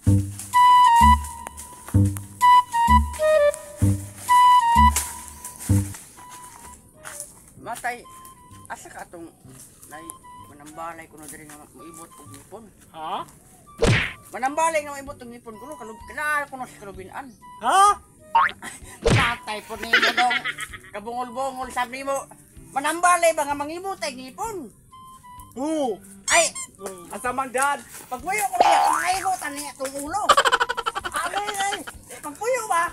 Matay, asa ka atong manambalay ko na diri nga maibot og ngipon. Ha? Manambalay nga maibot og ngipon ko kana ko na sa kalubinan. Ha? Matay po nimo dong kabungol-bungol sabi mo. Manambalay ba nga mangibot ay ngipon? Oo. Ay, Asa man dad? pagpuyo ko niya, maigotan niya itong ulo. Ay, pagpuyo ba?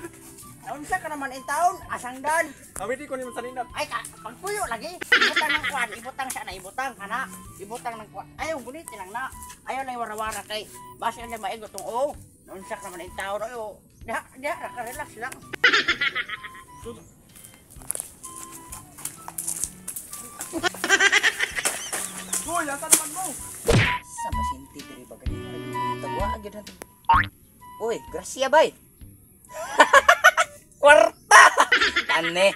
Unsa ka naman in taon, asang dan. Awiti ko ni man sa nindot. Ay, pagpuyo lagi. Ibutang ng kwan, ibutang siya na ibutang, kana. Ibutang ng kwan. Ayaw, gunit lang na. Ayaw lang wara-wara kay. Basta niya maigot tong oh. Unsa ka naman in taon, ayo. Diha, relax lang. Hoy, asa naman mo? Sa pasinti diri ba ganyan? Tagwa agad natin. Uy, grasya bay. Kwarta! Kane.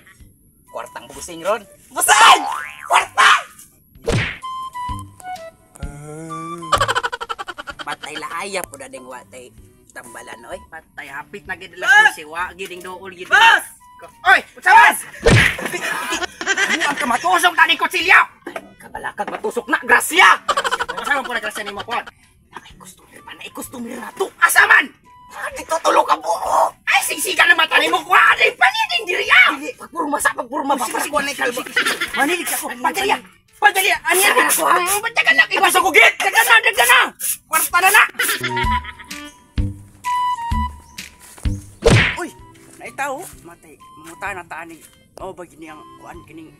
Kwartang busing ron. Busing! Kwarta! Patay lahaya po na ding watay tambalan oy. Patay hapit na gid las si wa giding dool gid. Bas! Oy, usawas! Ano ang kamatusok tani kutsilyo? Kabalakag matusok na grasya. Saan po na grasya nimo po? Ay customer na to. Asa man? Dito tulog ka po. Ay singsiga na mata nimo ko. Ay paniding diri ah. Pagpurma sa pagpurma ba para ko na kalbo. Manilig ako. Padali. Padali. Anya na ko. Batagan na kay basa gugit. Dagan na. Kwarta na. Uy, naitaw matay. Muta na tani. Oh bagini ang kuan kining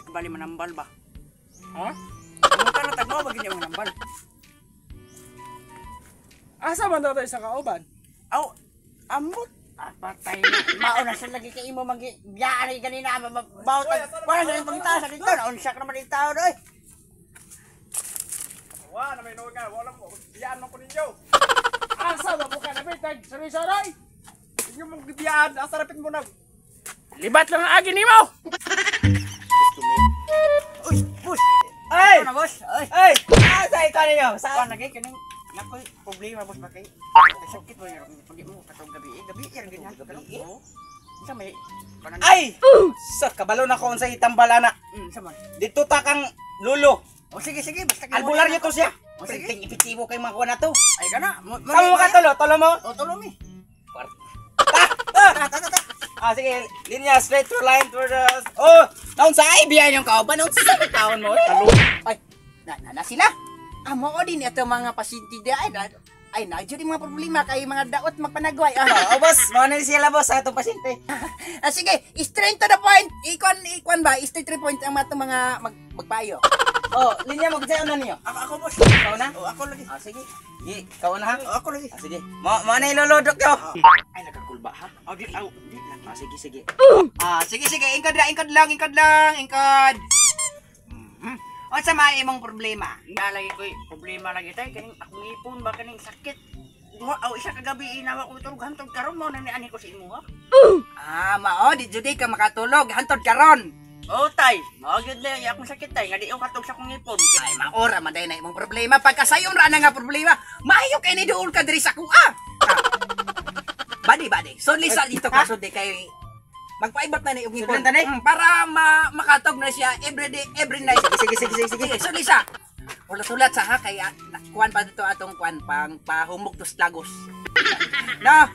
bali manambal ba? Ha? Muta na tagmo bagini ang manambal. Asa man daw tayo sa kauban? Aw, ambot. Patay na. Mauna siya lagi kay imo magyaan ganina bawat. Wala na yung pagtaas sa dito. Unsa ka naman itaw doy. Wa na may nga, wala mo. Biyaan mo ko ninyo. Asa ba mo ka na bitag? Sorry. Inyo mong biyaan, asa rapit mo na. Libat lang ang agi nimo. Uy, push. Ay! Ano boss? Ay! Asa ikaw ninyo? Saan lagi kining nakoy problema boss ba kay? Sakit mo yun. Pag mo katong gabi yan ganyan. Gabi. Isa may kanan. Ay! Sa kabalo na ko sa itambalana. Sama. Dito ta kang lulo. O sige basta Albularyo to siya. O sige. Ting ipitibo kay mga kuha na to. Ay kana. Kamu ka tolo mo. O tulo mi. Ah, sige, linya straight to line to the... Oh, naon sa ay biyan yung kauban, naon sa taon mo. Talo. Ay, na sila. Amo ko din ito mga pasyente di ay na jud mga problema kay mga daot magpanagway. Oh, boss, mo na sila boss sa atong pasyente. Sige, straight to the point. Ikon ba? Straight to the point ang matong mga magpayo. Oh, linya mo kasi ano niyo? Ako boss. Ikaw na? O ako lagi. Ah, sige. Gi, ikaw na ha? O ako lagi. Ah, sige. Mo na ilolodok yo. Ay nagkakulba ha. O di Ah, sige. Sige. Ingkod lang. O sa may imong problema. Nalagi ko problema lagi tay kaning akong ipon ba kaning sakit. Mo isa ka gabi inawa ko tulog hantod karon mo nang niani ko sa imo ha. Mao di jud ka makatulog hantod karon. O tay, mao gyud na akong sakit tay nga di ko katog sa akong ipon. Ay maora man day na imong problema pagkasayon ra na nga problema. Maayo kay ni duol ka diri sa kuha. Badi. So lisa dito ka so di kay magpaibot na ni yung ipon. Para makatog na siya every night. Sige. So lisa. Ulat-ulat sa ha kay kuan pa dito atong kuan pang pahumog tos lagos. Na.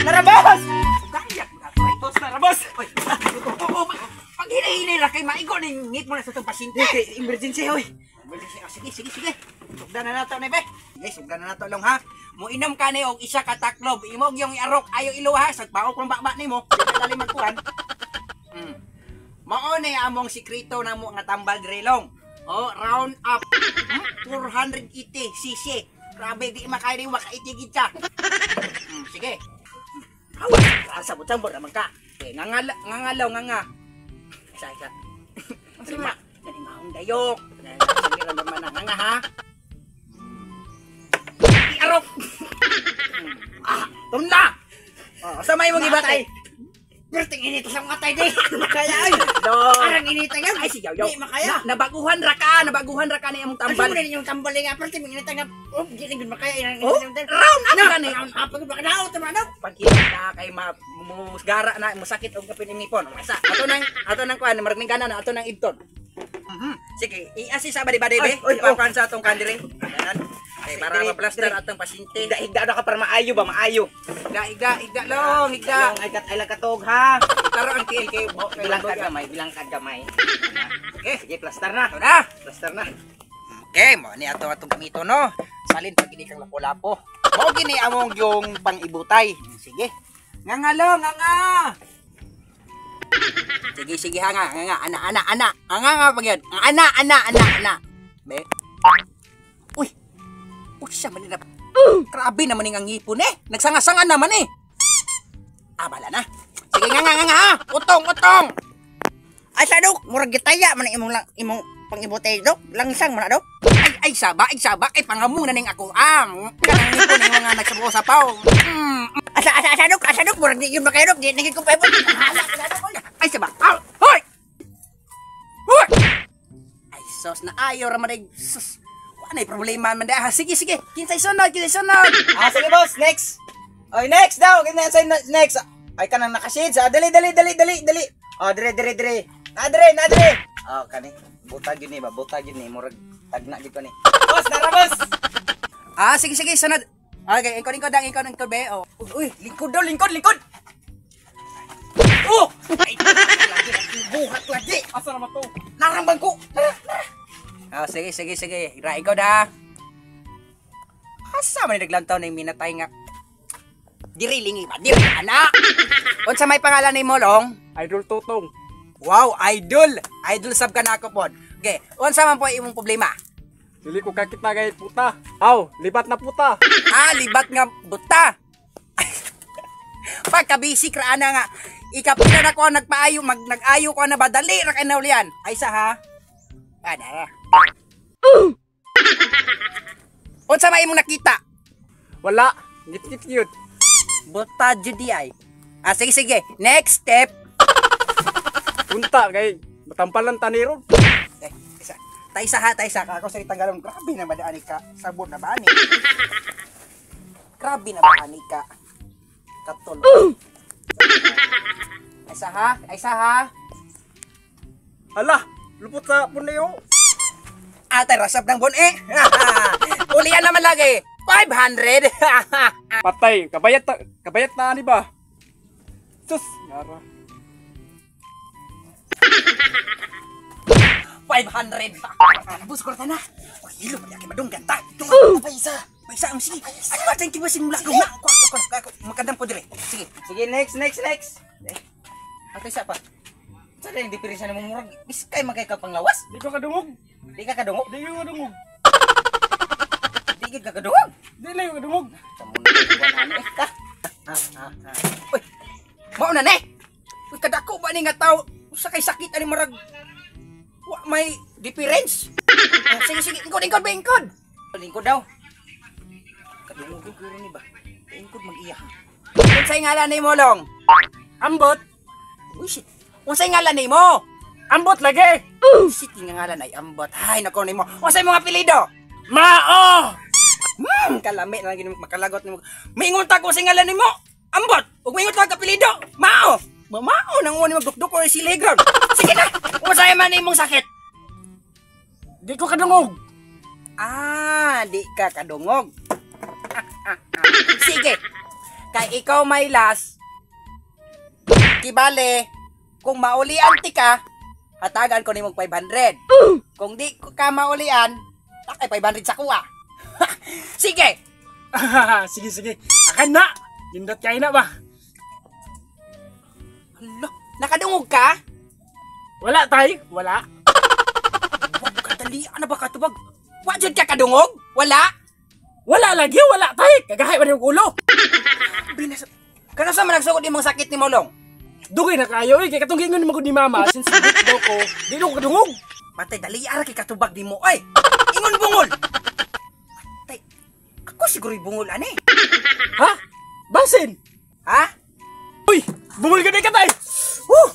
Narabas! Narabas! Pag hini-hini ra kay maigo ning ngit mo na sa itong pasyente. Emergency hoy. Sige. Sugdan na nato ni be. Sugdan na nato lang ha. Mo inom ka ni og isa ka taklob. Imog yung iarok ayo iluha sa baok ng bakba nimo. Dili magkuhan. Mao ni among sikreto na mo nga tambal drilong. Oh, round up. 480 cc. Grabe di makay ni makaitigid ka. Sige. Awas, sabot-sabot naman ka. Ngangalaw nga. Isa. Terima. Nani maong dayok. Nani naman na nga ha. Manok! Tunla! Oh, sa may mong ibatay. Perting init sa mga tay di. Kaya ay. Do. Parang init yan. Ay, sigaw, yaw. Di makaya. Nabaguhan ra ka na imong Tambal. tambal. Ano yung tambal nga perting init nga. Oh, di rin makaya. Oh, round up ka na. Apa ko baka daw tamano. Pagkita na kay musgara na, musakit og kapin imong ipon. Masa, ato nang kuan, marag ning ganan, ato nang ibton. Sige, i-assist sa badi-badi be. Oy, Ipakuan sa atong kandire. Ganan. Okay, para ma-plaster atong pasyente. Higda na ka para maayo ba maayo. Igda long, igda. Ay lakatog ha. Taro ang kill kay Bilang kad gamay. Okay, Sige, plaster na. ito na. Plaster na. Okay, mo ni atong gamito no. Salin pag gini kang lapo-lapo. Mo gini among yung pang-ibutay. Sige. Nga long, nga. Sige, hanga, ana. Nga pagyod. Ana. Be. Uy. Uy, siya man na. Grabe naman ang ngipon eh. Nagsanga-sanga naman eh. Bala na. Sige nga. Utong. Ay sadok, murag gitaya man imong pangibutay dok. Langsang man dok. Ay saba. Ay pangamong na ning ako ang. Kanang ngipon yung mga nagsabaw-sapaw. Asa dok, murag di yun makaya dok. Di naging ko pa ibon. Ay saba. Hoy! Ay sos na ayaw ramadig. Sus. Wala problema man dah. Sige. Kinsay sunod. Sige boss, next. Oy, next daw. Kinsa next. Ay kanang nakashades. Dali. Oh, dire. Na dire. Oh, kani. Butag yun ba? Butag yun murag tagna gid ko ni. Boss, dara boss. Sige, sunod. Okay, ingkod be. Oh. Uy, lingkod daw, lingkod. Oh! Ay, buhat lagi. Asa naman to? Narambang ko. Sige. Ira, ikaw da. Asa man naglantaw na yung minatay nga. Diri, anak. Unsa may pangalan ni Molong? Idol Tutong. Wow, idol. Idol sab ka na ako pod. Okay, unsa man po imong problema? Dili ko kakita gay puta. Aw, libat na puta. Libat nga buta. Pagka-basic ra ana nga. Ikapila na ko nagpaayo, nag-ayo ko na ba dali ra kay naulian. Ay sa ha. Dara. Unsa may imong nakita? Wala. Ngit yun. Buta judi ay. Sige. Next step. Punta kay matampalan taniro. Taysa. Ako sa itanggalon. Grabe na ba ani ka? Sabon na ba ani? Grabe na ba ani ka? Katol. Aysa ha. Hala, lupot sa puneo. Atay rasap ng bon eh. Ulian naman lagi. 500. Patay, kabayat na ani ba? Sus, yara. 500. Bus ko na. Oh, hilo pa yaki madung ganta. Paisa ang sige. Ay, batang kibasin mula ko. Ako. Makadam ko dire. Sige. Next. Atay sa pa. Sa din diferensya mo murag biskay magkay ka panglawas. Di ko kadungog. Di ka kadungog. Di ko kadungog. Di ka kadungog. Di lang yung kadungog. Uy. Mao na ne. Uy, kadako ba ni nga tao sa kay sakit ani marag. Wa may difference. Sige. Ingkod. Lingkod daw. Kadungog ko rin ni ba? Ingkod mag-iya. Unsay ngalan ni Molong? Ambot. Uy, shit. Unsay ngalan ni mo? Ambot lagi. Shit, nga ngalan ay ambot. Hay, nako ni mo. Unsay mga apelyido? Mao. Kalami na lang makalagot ni mo. Mingon ta ko sa ngalan ni mo. Ambot. Ug mingon ta ka apelyido. Mao. Mao nang uwan ni magdukduk ko si Leground. Sige na. Unsay man imong sakit? Di ko kadungog. Di ka kadungog. Sige. Kay ikaw may last. Kibale, kung maulian ti ka, hatagan ko nimong 500. Kung di ka maulian, takay 500 sa kuha. Sige. Sige. Akan na. Gindot kay na ba? Hala, nakadungog ka? Wala tay. Wala. Wag kadali, ano ba katubag? Wajud ka kadungog? Wala? Wala lagi. Wala tay. Kagahay ba yung ulo? Kano sa managsugod imong sakit ni Molong? Dugay na kayo kay katong gingon mo ni mama since dito daw ko. Di ko kadungog. Patay dali ara kay katubag nimo. Ay, ingon bungol. Patay. Ako siguro bungol ani. Ha? Basin! Ha? Uy! Bungol ka ka tay!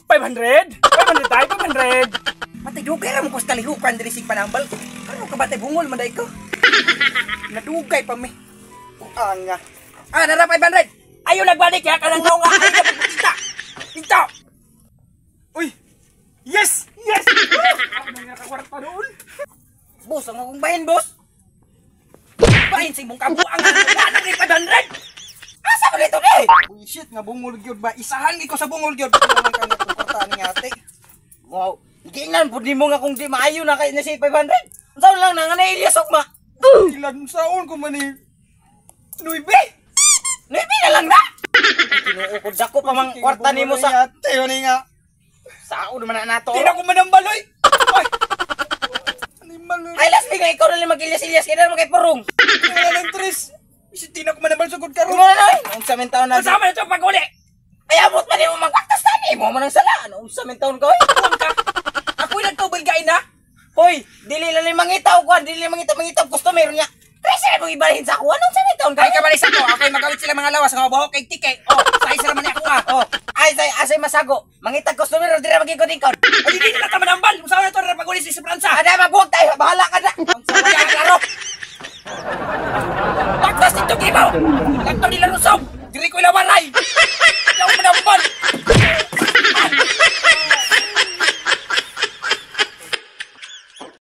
500! 500 tayo, 500! Matay dugay ra mo ko sa kalihukan diri sig panambal. Kano ka batay bungol man day ko? Nadugay pa mi. Anga. Ah, nara 500. Ayo nagbalik ya kanang nga ay ka kita. Kita. Uy! Yes! Yes! Ako may nakakwarta doon. Boss, ang akong bahin, boss. Bahin sa imong kabuang ano ni 500. Asa ko dito ni? Uy, shit, nga bungol gyud ba? Isahan gi ko sa bungol gyud. Ano man kang kwarta ni ate. Wow. Giingnan pud nimo nga kung di maayo na kay na si 500. Unsa lang na nga na Elias ugma. Ilan saon ko man eh. Nuibe. Nuibe na lang na. Tinuukod dako pa mang kwarta nimo sa ate ni nga. Sao naman na nato. Tira ko manambaloy! Ay! Animal na. Ay, last nga ikaw na lang mag-ilyas-ilyas kaya naman kay Parong. Kaya ng tres. Isitina ko manambal sugod ka Ano ron. na na? Ang samin taon na. Kasama na ito pag-uli. Ay, abot man mo magkaktas tani. Mo man ang sala. Ano samin taon ko? Tuwang ka. Ako'y nagtubig-gain na. Hoy, dili lang ni mangitaw ko. Dili mangitaw customer niya. Presa na mong ibalhin sa ako. Anong samin taon ka? Kaya kabalik ko. Ako'y magawit sila mga lawas. Nga buhok kay tike. Oh, sa isa naman ako ah. Oh, asay masago. Mangitag customer o dira magikod-ikod. Ay, hindi na tama nambal. Usawa na ito na pag-uli si Fransa. Ada magbuhok tayo. Bahala ka na. Kaya klaro. Pagtas dito, Kibaw. Lagto nila rusog.